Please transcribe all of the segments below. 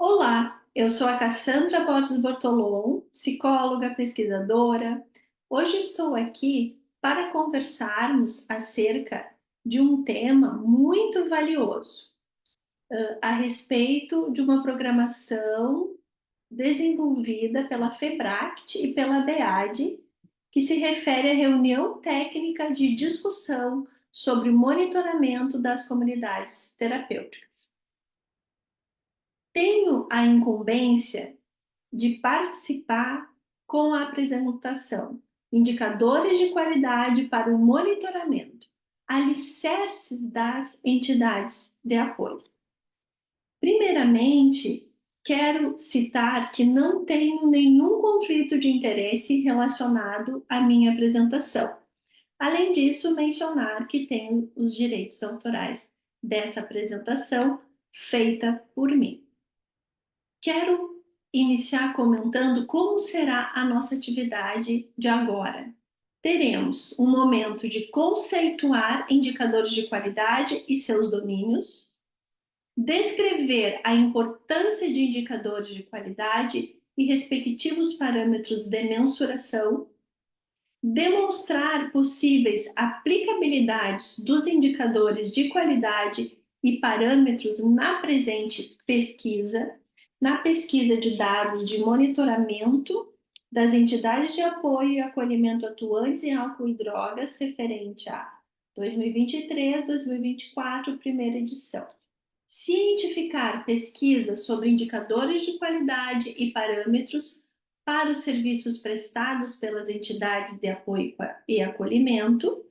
Olá, eu sou a Cassandra Borges Bortolom, psicóloga, pesquisadora. Hoje estou aqui para conversarmos acerca de um tema muito valioso, a respeito de uma programação desenvolvida pela FEBRACT e pela BEAD, que se refere à reunião técnica de discussão sobre o monitoramento das comunidades terapêuticas. Tenho a incumbência de participar com a apresentação, indicadores de qualidade para o monitoramento, alicerces das entidades de apoio. Primeiramente, quero citar que não tenho nenhum conflito de interesse relacionado à minha apresentação. Além disso, mencionar que tenho os direitos autorais dessa apresentação feita por mim. Quero iniciar comentando como será a nossa atividade de agora. Teremos um momento de conceituar indicadores de qualidade e seus domínios, descrever a importância de indicadores de qualidade e respectivos parâmetros de mensuração, demonstrar possíveis aplicabilidades dos indicadores de qualidade e parâmetros na presente pesquisa, na pesquisa de dados de monitoramento das entidades de apoio e acolhimento atuantes em álcool e drogas, referente a 2023-2024, primeira edição. Cientificar pesquisas sobre indicadores de qualidade e parâmetros para os serviços prestados pelas entidades de apoio e acolhimento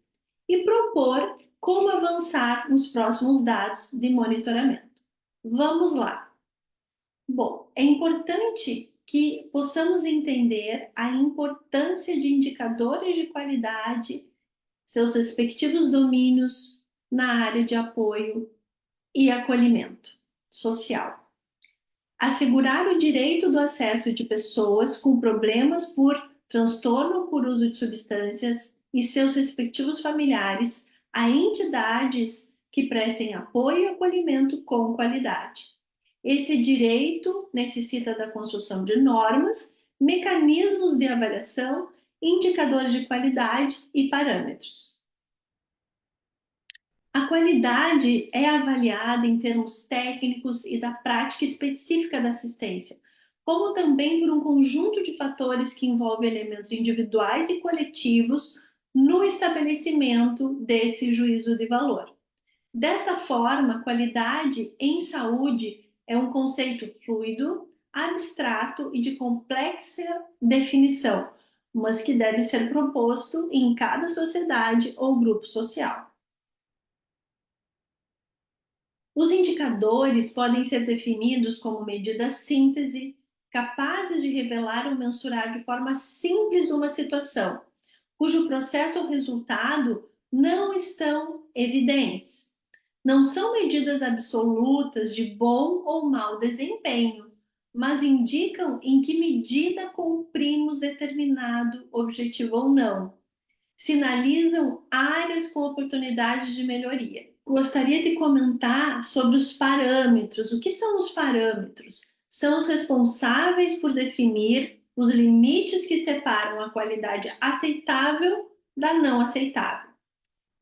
e propor como avançar nos próximos dados de monitoramento. Vamos lá! Bom, é importante que possamos entender a importância de indicadores de qualidade, seus respectivos domínios na área de apoio e acolhimento social. Assegurar o direito do acesso de pessoas com problemas por transtorno por uso de substâncias e seus respectivos familiares a entidades que prestem apoio e acolhimento com qualidade. Esse direito necessita da construção de normas, mecanismos de avaliação, indicadores de qualidade e parâmetros. A qualidade é avaliada em termos técnicos e da prática específica da assistência, como também por um conjunto de fatores que envolvem elementos individuais e coletivos no estabelecimento desse juízo de valor. Dessa forma, qualidade em saúde é um conceito fluido, abstrato e de complexa definição, mas que deve ser proposto em cada sociedade ou grupo social. Os indicadores podem ser definidos como medidas síntese, capazes de revelar ou mensurar de forma simples uma situação, cujo processo ou resultado não estão evidentes. Não são medidas absolutas de bom ou mau desempenho, mas indicam em que medida cumprimos determinado objetivo ou não. Sinalizam áreas com oportunidades de melhoria. Gostaria de comentar sobre os parâmetros. O que são os parâmetros? São os responsáveis por definir os limites que separam a qualidade aceitável da não aceitável.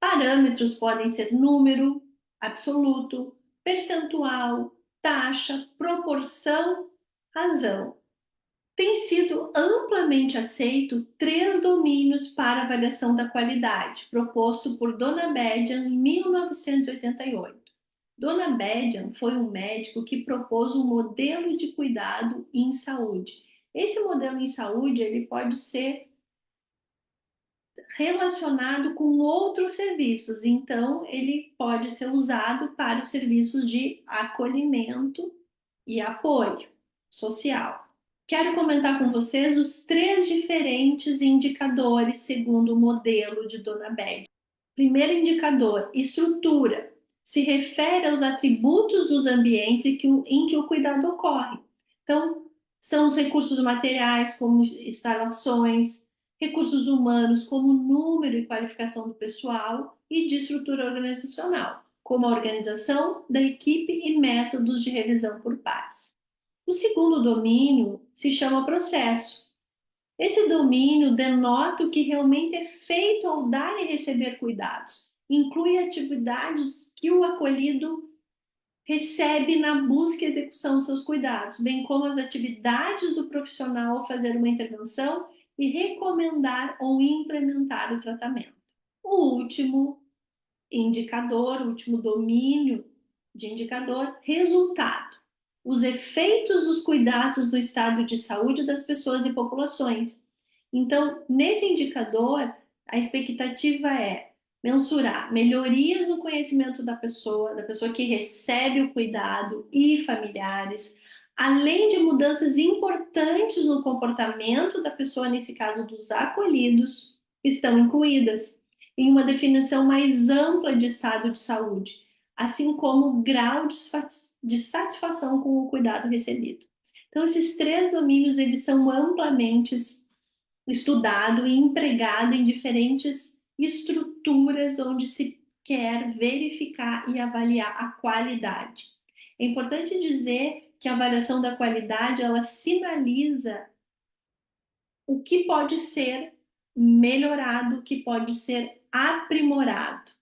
Parâmetros podem ser número, absoluto, percentual, taxa, proporção, razão. Tem sido amplamente aceito 3 domínios para avaliação da qualidade, proposto por Dona Bedian em 1988. Dona Bedian foi um médico que propôs um modelo de cuidado em saúde. Esse modelo em saúde ele pode ser relacionado com outros serviços, então ele pode ser usado para os serviços de acolhimento e apoio social. Quero comentar com vocês os 3 diferentes indicadores segundo o modelo de Dona Bedian. Primeiro indicador, estrutura. Se refere aos atributos dos ambientes em que o cuidado ocorre. Então, são os recursos materiais, como instalações, recursos humanos, como número e qualificação do pessoal, e de estrutura organizacional, como a organização da equipe e métodos de revisão por pares. O segundo domínio se chama processo. Esse domínio denota o que realmente é feito ao dar e receber cuidados. Inclui atividades que o acolhido recebe na busca e execução dos seus cuidados, bem como as atividades do profissional ao fazer uma intervenção e recomendar ou implementar o tratamento. O último indicador, o último domínio de indicador, resultado. Os efeitos dos cuidados do estado de saúde das pessoas e populações. Então, nesse indicador, a expectativa é mensurar melhorias no conhecimento da pessoa que recebe o cuidado e familiares, além de mudanças importantes no comportamento da pessoa, nesse caso dos acolhidos, estão incluídas em uma definição mais ampla de estado de saúde, assim como o grau de satisfação com o cuidado recebido. Então, esses três domínios eles são amplamente estudados e empregados em diferentes estruturas onde se quer verificar e avaliar a qualidade. É importante dizer que a avaliação da qualidade ela sinaliza o que pode ser melhorado, o que pode ser aprimorado.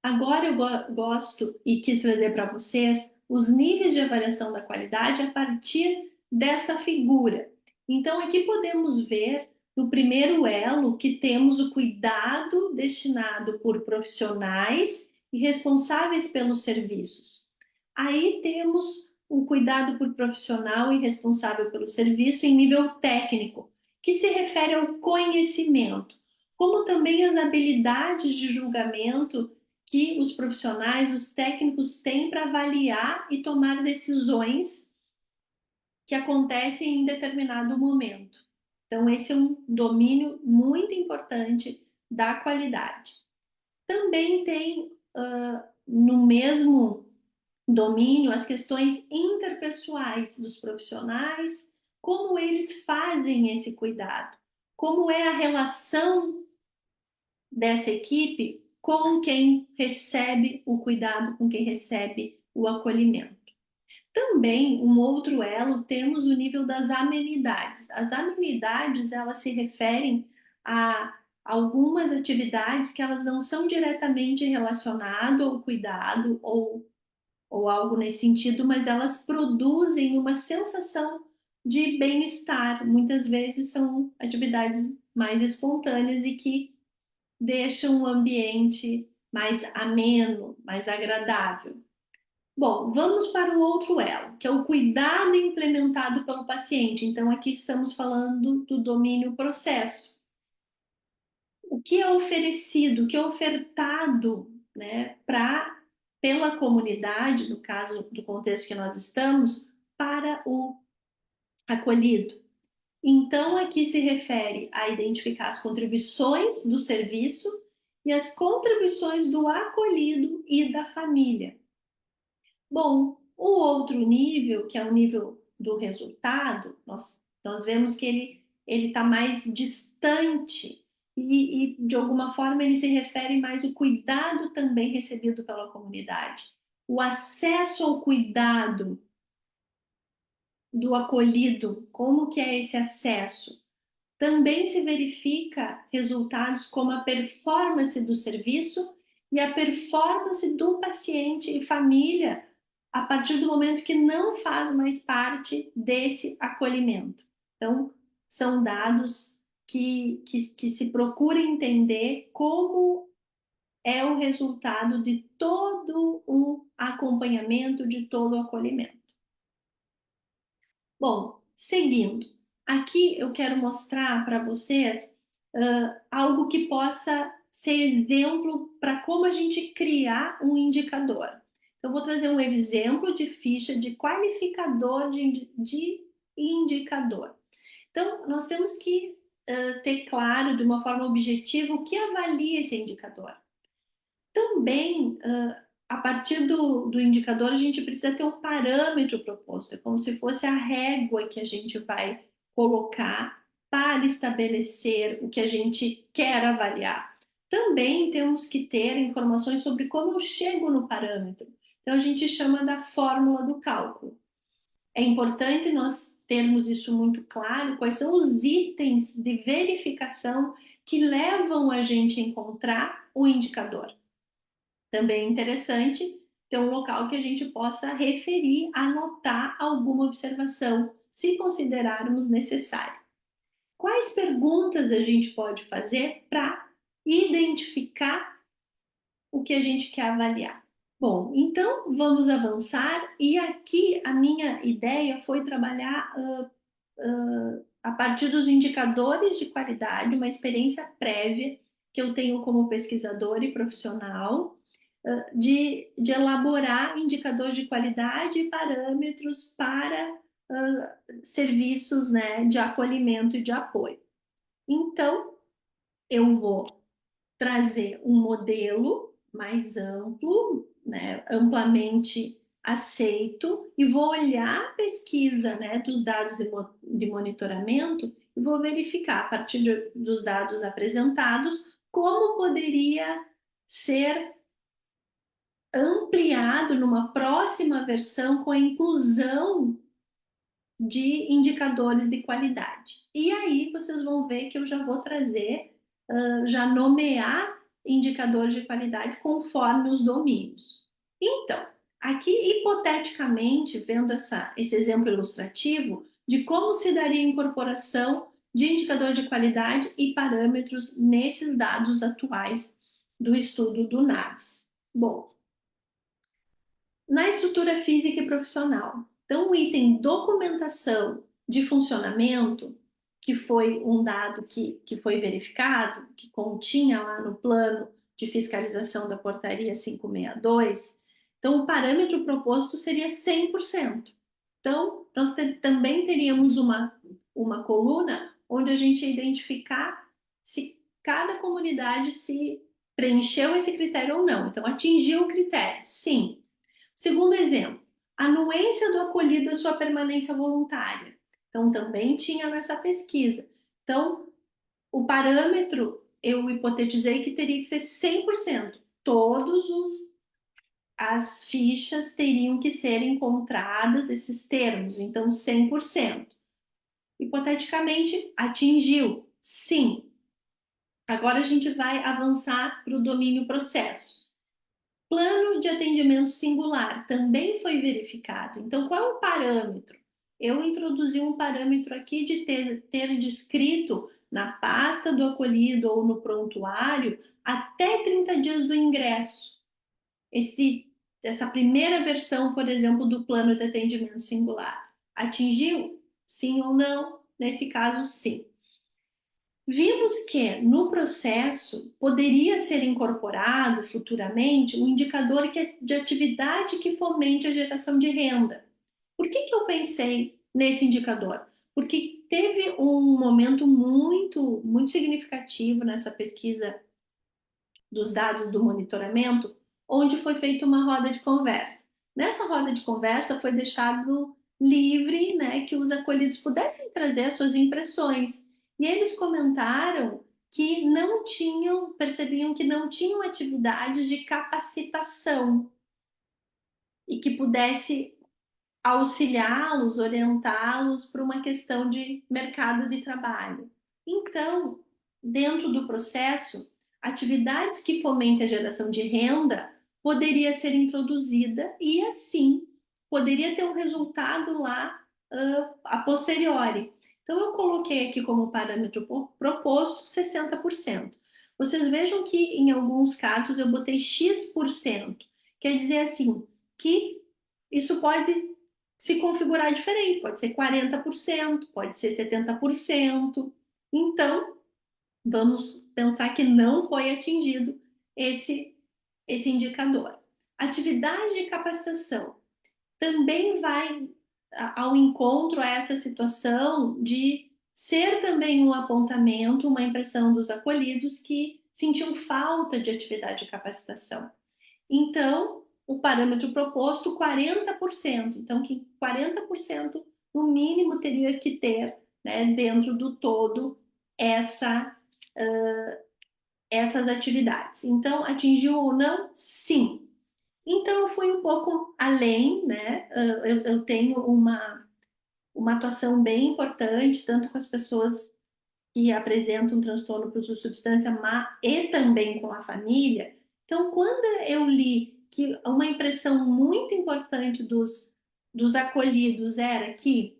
Agora eu gosto e quis trazer para vocês os níveis de avaliação da qualidade a partir dessa figura. Então, aqui podemos ver no primeiro elo que temos o cuidado destinado por profissionais e responsáveis pelos serviços. Aí temos o cuidado por profissional e responsável pelo serviço em nível técnico, que se refere ao conhecimento, como também as habilidades de julgamento que os profissionais, os técnicos têm para avaliar e tomar decisões que acontecem em determinado momento. Então, esse é um domínio muito importante da qualidade. Também tem no mesmo domínio as questões interpessoais dos profissionais, como eles fazem esse cuidado, como é a relação dessa equipe com quem recebe o cuidado, com quem recebe o acolhimento. Também, um outro elo, temos o nível das amenidades. As amenidades, elas se referem a algumas atividades que elas não são diretamente relacionadas ao cuidado ou algo nesse sentido, mas elas produzem uma sensação de bem-estar. Muitas vezes são atividades mais espontâneas e que deixam o ambiente mais ameno, mais agradável. Bom, vamos para o outro elo, que é o cuidado implementado pelo paciente. Então, aqui estamos falando do domínio processo. O que é oferecido, o que é ofertado, né, pela comunidade, no caso do contexto que nós estamos, para o acolhido. Então, aqui se refere a identificar as contribuições do serviço e as contribuições do acolhido e da família. Bom, o outro nível, que é o nível do resultado, nós vemos que ele está mais distante e, de alguma forma, ele se refere mais ao cuidado também recebido pela comunidade. O acesso ao cuidado do acolhido, como que é esse acesso? Também se verifica resultados como a performance do serviço e a performance do paciente e família a partir do momento que não faz mais parte desse acolhimento. Então, são dados que se procura entender como é o resultado de todo o acompanhamento, de todo o acolhimento. Bom, seguindo, aqui eu quero mostrar para vocês algo que possa ser exemplo para como a gente criar um indicador. Então, vou trazer um exemplo de ficha de qualificador de indicador. Então, nós temos que ter claro, de uma forma objetiva, o que avalia esse indicador. Também, a partir do indicador, a gente precisa ter um parâmetro proposto, é como se fosse a régua que a gente vai colocar para estabelecer o que a gente quer avaliar. Também temos que ter informações sobre como eu chego no parâmetro. Então, a gente chama da fórmula do cálculo. É importante nós termos isso muito claro, quais são os itens de verificação que levam a gente a encontrar o indicador. Também é interessante ter um local que a gente possa referir, anotar alguma observação, se considerarmos necessário. Quais perguntas a gente pode fazer para identificar o que a gente quer avaliar? Bom, então vamos avançar, e aqui a minha ideia foi trabalhar a partir dos indicadores de qualidade, uma experiência prévia que eu tenho como pesquisadora e profissional, de elaborar indicadores de qualidade e parâmetros para serviços, né, de acolhimento e de apoio. Então, eu vou trazer um modelo mais amplo, né, amplamente aceito, e vou olhar a pesquisa, né, dos dados de monitoramento e vou verificar, a partir dos dados apresentados, como poderia ser ampliado numa próxima versão com a inclusão de indicadores de qualidade. E aí vocês vão ver que eu já vou trazer, já nomear indicadores de qualidade conforme os domínios. Então, aqui hipoteticamente, vendo esse exemplo ilustrativo de como se daria a incorporação de indicador de qualidade e parâmetros nesses dados atuais do estudo do NAVS. Bom, na estrutura física e profissional. Então, o item documentação de funcionamento, que foi um dado que foi verificado, que continha lá no plano de fiscalização da portaria 562, então o parâmetro proposto seria 100%. Então, nós também teríamos uma coluna onde a gente ia identificar se cada comunidade se preencheu esse critério ou não. Então, atingiu o critério, sim. Segundo exemplo, anuência do acolhido à sua permanência voluntária. Então, também tinha nessa pesquisa. Então, o parâmetro, eu hipotetizei que teria que ser 100%. As fichas teriam que ser encontradas, esses termos, então 100%. Hipoteticamente, atingiu? Sim. Agora a gente vai avançar para o domínio processo. Plano de atendimento singular também foi verificado. Então, qual é o parâmetro? Eu introduzi um parâmetro aqui de ter descrito na pasta do acolhido ou no prontuário até 30 dias do ingresso. Essa primeira versão, por exemplo, do plano de atendimento singular. Atingiu? Sim ou não? Nesse caso, sim. Vimos que no processo poderia ser incorporado futuramente um indicador de atividade que fomente a geração de renda. Por que eu pensei nesse indicador? Porque teve um momento muito significativo nessa pesquisa dos dados do monitoramento, onde foi feita uma roda de conversa. Nessa roda de conversa foi deixado livre, né, que os acolhidos pudessem trazer as suas impressões. E eles comentaram que não tinham, percebiam que não tinham atividades de capacitação e que pudesse auxiliá-los, orientá-los para uma questão de mercado de trabalho. Então, dentro do processo, atividades que fomentem a geração de renda poderia ser introduzida e assim poderia ter um resultado lá a posteriori. Então, eu coloquei aqui como parâmetro proposto 60%. Vocês vejam que em alguns casos eu botei X%. Quer dizer assim, que isso pode se configurar diferente, pode ser 40%, pode ser 70%. Então, vamos pensar que não foi atingido esse indicador. Atividade de capacitação também vai ao encontro a essa situação de ser também um apontamento, uma impressão dos acolhidos que sentiam falta de atividade de capacitação. Então, o parâmetro proposto, 40%. Então, que 40% no mínimo teria que ter, né, dentro do todo essas atividades. Então, atingiu ou não? Sim. Então, eu fui um pouco além, né? Eu tenho uma atuação bem importante, tanto com as pessoas que apresentam transtorno por uso de substância má e também com a família. Então, quando eu li que uma impressão muito importante dos acolhidos era que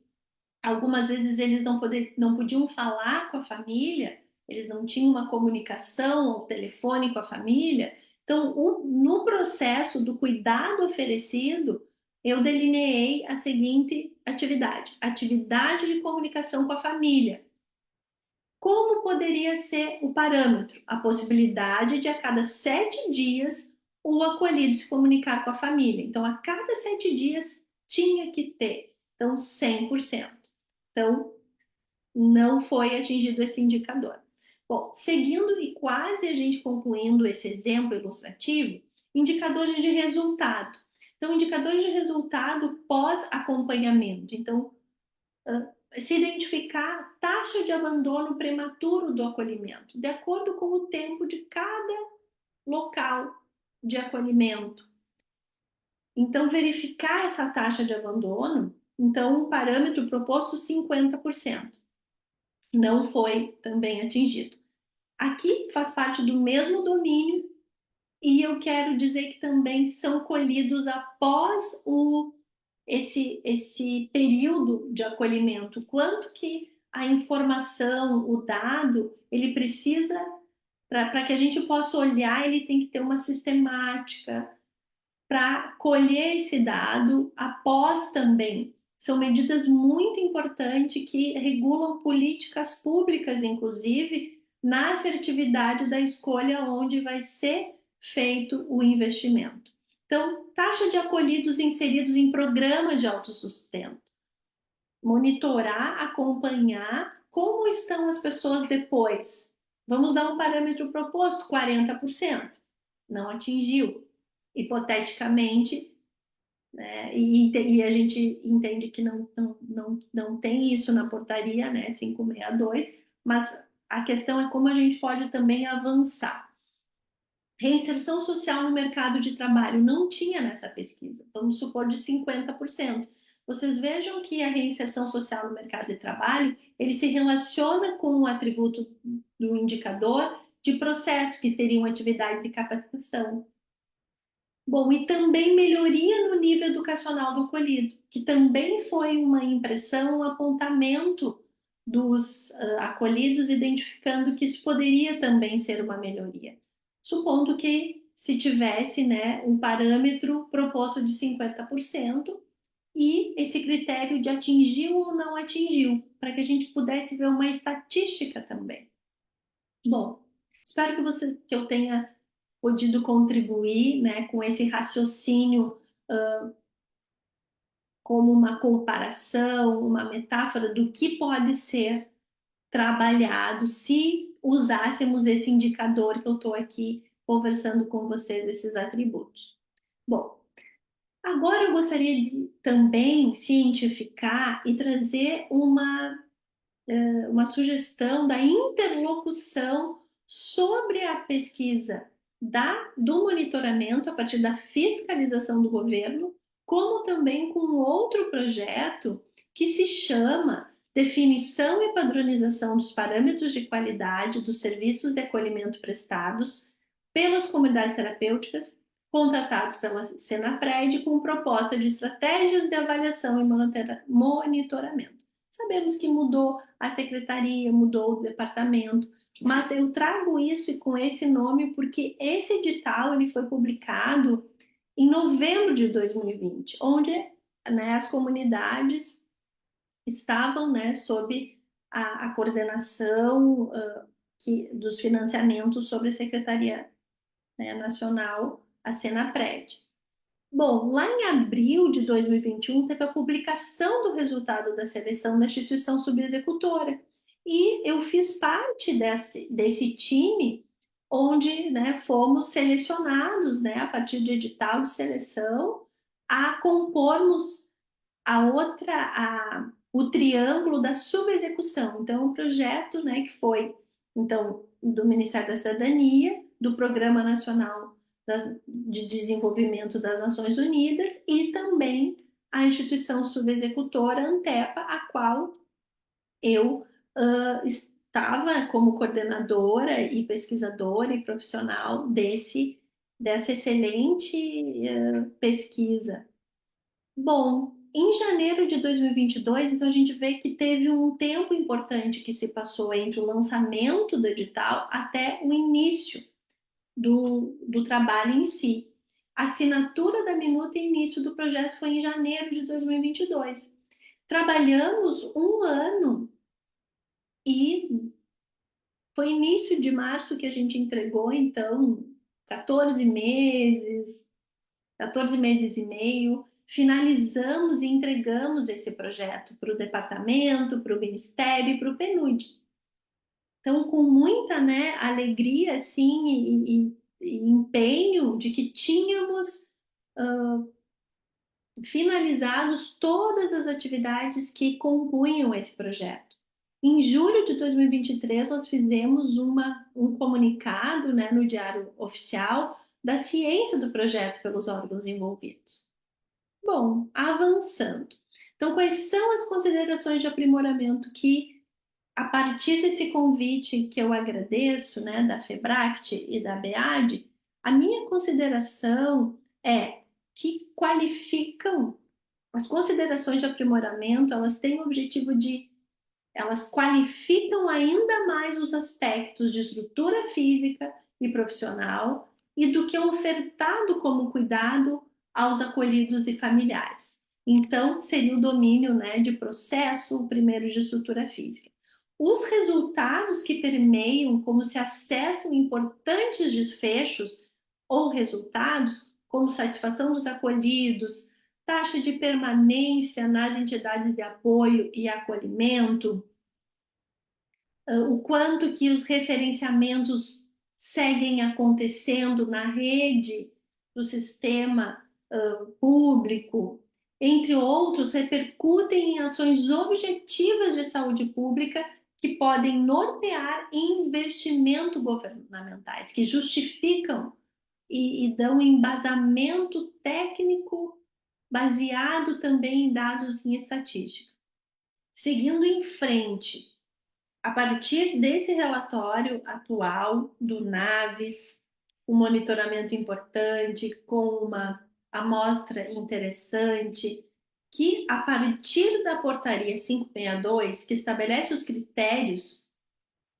algumas vezes eles não podiam falar com a família, eles não tinham uma comunicação ao telefone com a família. Então, no processo do cuidado oferecido, eu delineei a seguinte atividade: atividade de comunicação com a família. Como poderia ser o parâmetro? A possibilidade de a cada 7 dias o acolhido se comunicar com a família. Então, a cada 7 dias tinha que ter. Então, 100%. Então, não foi atingido esse indicador. Bom, seguindo e quase a gente concluindo esse exemplo ilustrativo, indicadores de resultado. Então, indicadores de resultado pós-acompanhamento. Então, se identificar a taxa de abandono prematuro do acolhimento, de acordo com o tempo de cada local de acolhimento. Então, verificar essa taxa de abandono, então, um parâmetro proposto 50%, não foi também atingido. Aqui faz parte do mesmo domínio e eu quero dizer que também são colhidos após esse período de acolhimento, quanto que a informação, o dado, ele precisa, para que a gente possa olhar, ele tem que ter uma sistemática para colher esse dado após também. São medidas muito importantes que regulam políticas públicas, inclusive, na assertividade da escolha onde vai ser feito o investimento. Então, taxa de acolhidos inseridos em programas de autossustento. Monitorar, acompanhar como estão as pessoas depois. Vamos dar um parâmetro proposto, 40%. Não atingiu. Hipoteticamente, né? E a gente entende que não tem isso na portaria, né, 562, mas a questão é como a gente pode também avançar. Reinserção social no mercado de trabalho não tinha nessa pesquisa, vamos supor de 50%. Vocês vejam que a reinserção social no mercado de trabalho, ele se relaciona com o atributo do indicador de processo, que seriam atividades de capacitação. Bom, e também melhoria no nível educacional do acolhido, que também foi uma impressão, um apontamento dos acolhidos, identificando que isso poderia também ser uma melhoria, supondo que se tivesse, né, um parâmetro proposto de 50% e esse critério de atingiu ou não atingiu, para que a gente pudesse ver uma estatística também. Bom, espero que eu tenha podido contribuir, né, com esse raciocínio como uma comparação, uma metáfora do que pode ser trabalhado se usássemos esse indicador que eu estou aqui conversando com vocês, esses atributos. Bom, agora eu gostaria de também cientificar e trazer uma sugestão da interlocução sobre a pesquisa do monitoramento a partir da fiscalização do governo, como também com outro projeto que se chama Definição e Padronização dos Parâmetros de Qualidade dos Serviços de Acolhimento Prestados pelas Comunidades Terapêuticas contratados pela Senapred com proposta de estratégias de avaliação e monitoramento. Sabemos que mudou a secretaria, mudou o departamento, mas eu trago isso com esse nome porque esse edital ele foi publicado em novembro de 2020, onde, né, as comunidades estavam, né, sob a coordenação dos financiamentos sobre a Secretaria, né, Nacional, a Senapred. Bom, lá em abril de 2021 teve a publicação do resultado da seleção da instituição subexecutora e eu fiz parte desse time onde, né, fomos selecionados, né, a partir de edital de seleção a compormos o triângulo da subexecução. Então, o projeto, né, que foi então do Ministério da Cidadania, do Programa Nacional de Desenvolvimento das Nações Unidas e também a instituição subexecutora ANTEPA, a qual eu estava como coordenadora e pesquisadora e profissional dessa excelente pesquisa. Bom, em janeiro de 2022, então a gente vê que teve um tempo importante que se passou entre o lançamento do edital até o início do trabalho em si. A assinatura da minuta e início do projeto foi em janeiro de 2022. Trabalhamos um ano e foi início de março que a gente entregou, então, 14 meses, 14 meses e meio, finalizamos e entregamos esse projeto para o departamento, para o ministério e para o PNUD. Então, com muita, né, alegria, assim, e empenho de que tínhamos finalizados todas as atividades que compunham esse projeto. Em julho de 2023, nós fizemos um comunicado, né, no Diário Oficial da ciência do projeto pelos órgãos envolvidos. Bom, avançando. Então, quais são as considerações de aprimoramento que, a partir desse convite que eu agradeço, né, da FEBRACT e da BEAD, a minha consideração é que qualificam as considerações de aprimoramento, elas têm o objetivo de, elas qualificam ainda mais os aspectos de estrutura física e profissional e do que é ofertado como cuidado aos acolhidos e familiares. Então, seria o domínio, né, de processo, o primeiro de estrutura física. Os resultados que permeiam como se acessam importantes desfechos ou resultados, como satisfação dos acolhidos, taxa de permanência nas entidades de apoio e acolhimento, o quanto que os referenciamentos seguem acontecendo na rede do sistema público, entre outros, repercutem em ações objetivas de saúde pública que podem nortear investimentos governamentais, que justificam e dão embasamento técnico baseado também em dados em estatística. Seguindo em frente, a partir desse relatório atual do Naves, um monitoramento importante com uma amostra interessante, que a partir da portaria 562, que estabelece os critérios,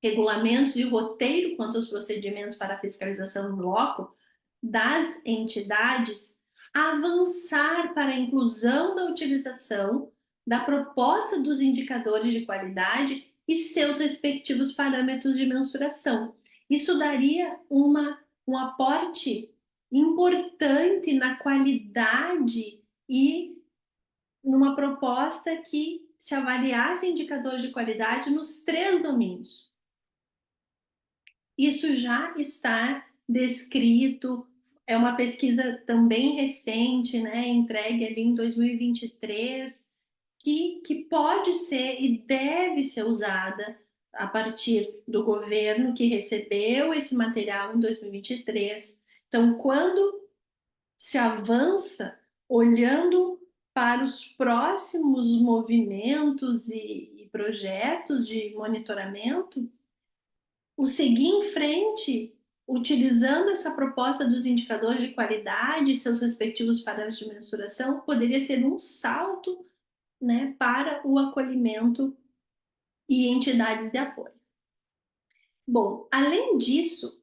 regulamentos e roteiro quanto aos procedimentos para a fiscalização no loco das entidades, avançar para a inclusão da utilização da proposta dos indicadores de qualidade e seus respectivos parâmetros de mensuração. Isso daria um aporte importante na qualidade e numa proposta que se avaliasse indicadores de qualidade nos 3 domínios. Isso já está descrito, é uma pesquisa também recente, né, entregue ali em 2023, que pode ser e deve ser usada a partir do governo que recebeu esse material em 2023. Então, quando se avança olhando para os próximos movimentos e projetos de monitoramento, o seguir em frente, utilizando essa proposta dos indicadores de qualidade e seus respectivos parâmetros de mensuração, poderia ser um salto, né, para o acolhimento e entidades de apoio. Bom, além disso,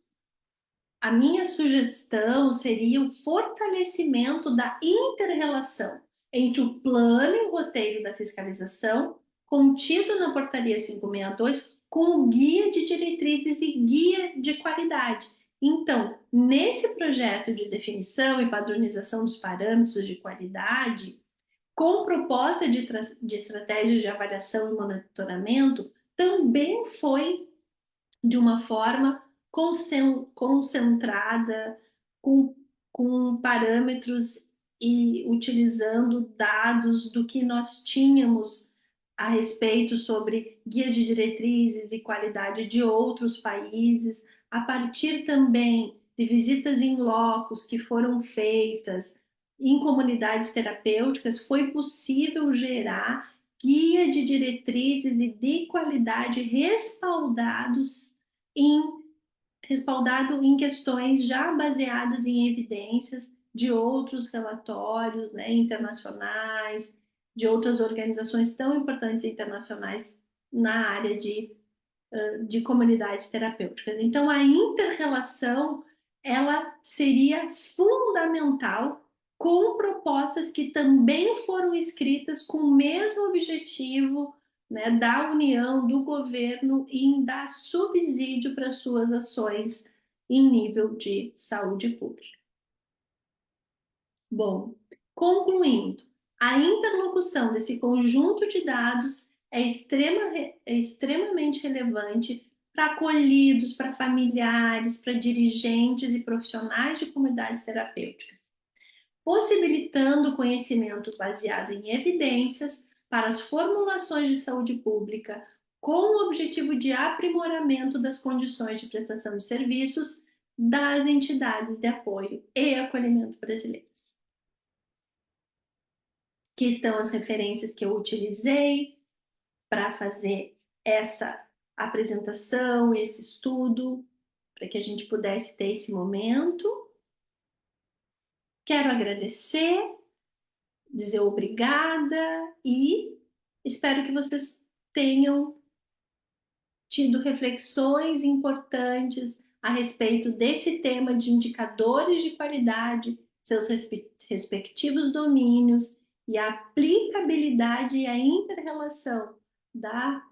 a minha sugestão seria o fortalecimento da inter-relação entre o plano e o roteiro da fiscalização, contido na portaria 562, com o guia de diretrizes e guia de qualidade. Então, nesse projeto de definição e padronização dos parâmetros de qualidade, com proposta de estratégias de avaliação e monitoramento, também foi de uma forma concentrada, com, com parâmetros e utilizando dados do que nós tínhamos a respeito sobre guias de diretrizes e qualidade de outros países, a partir também de visitas em locos que foram feitas em comunidades terapêuticas, foi possível gerar guia de diretrizes e de qualidade respaldado em questões já baseadas em evidências de outros relatórios, né, internacionais, de outras organizações tão importantes internacionais na área de comunidades terapêuticas. Então, a inter-relação ela seria fundamental com propostas que também foram escritas com o mesmo objetivo, né, da União, do governo, em dar subsídio para suas ações em nível de saúde pública. Bom, concluindo, a interlocução desse conjunto de dados é extremamente relevante para acolhidos, para familiares, para dirigentes e profissionais de comunidades terapêuticas, possibilitando conhecimento baseado em evidências para as formulações de saúde pública, com o objetivo de aprimoramento das condições de prestação de serviços das entidades de apoio e acolhimento brasileiras. Que estão as referências que eu utilizei para fazer essa apresentação, esse estudo, para que a gente pudesse ter esse momento. Quero agradecer, dizer obrigada e espero que vocês tenham tido reflexões importantes a respeito desse tema de indicadores de qualidade, seus respectivos domínios e a aplicabilidade e a inter-relação da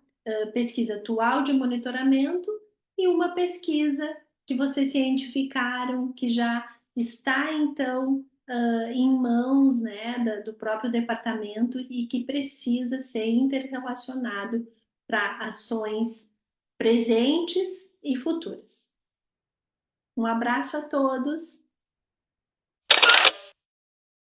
pesquisa atual de monitoramento e uma pesquisa que vocês cientificaram que já está, então, em mãos, né, do próprio departamento e que precisa ser interrelacionado para ações presentes e futuras. Um abraço a todos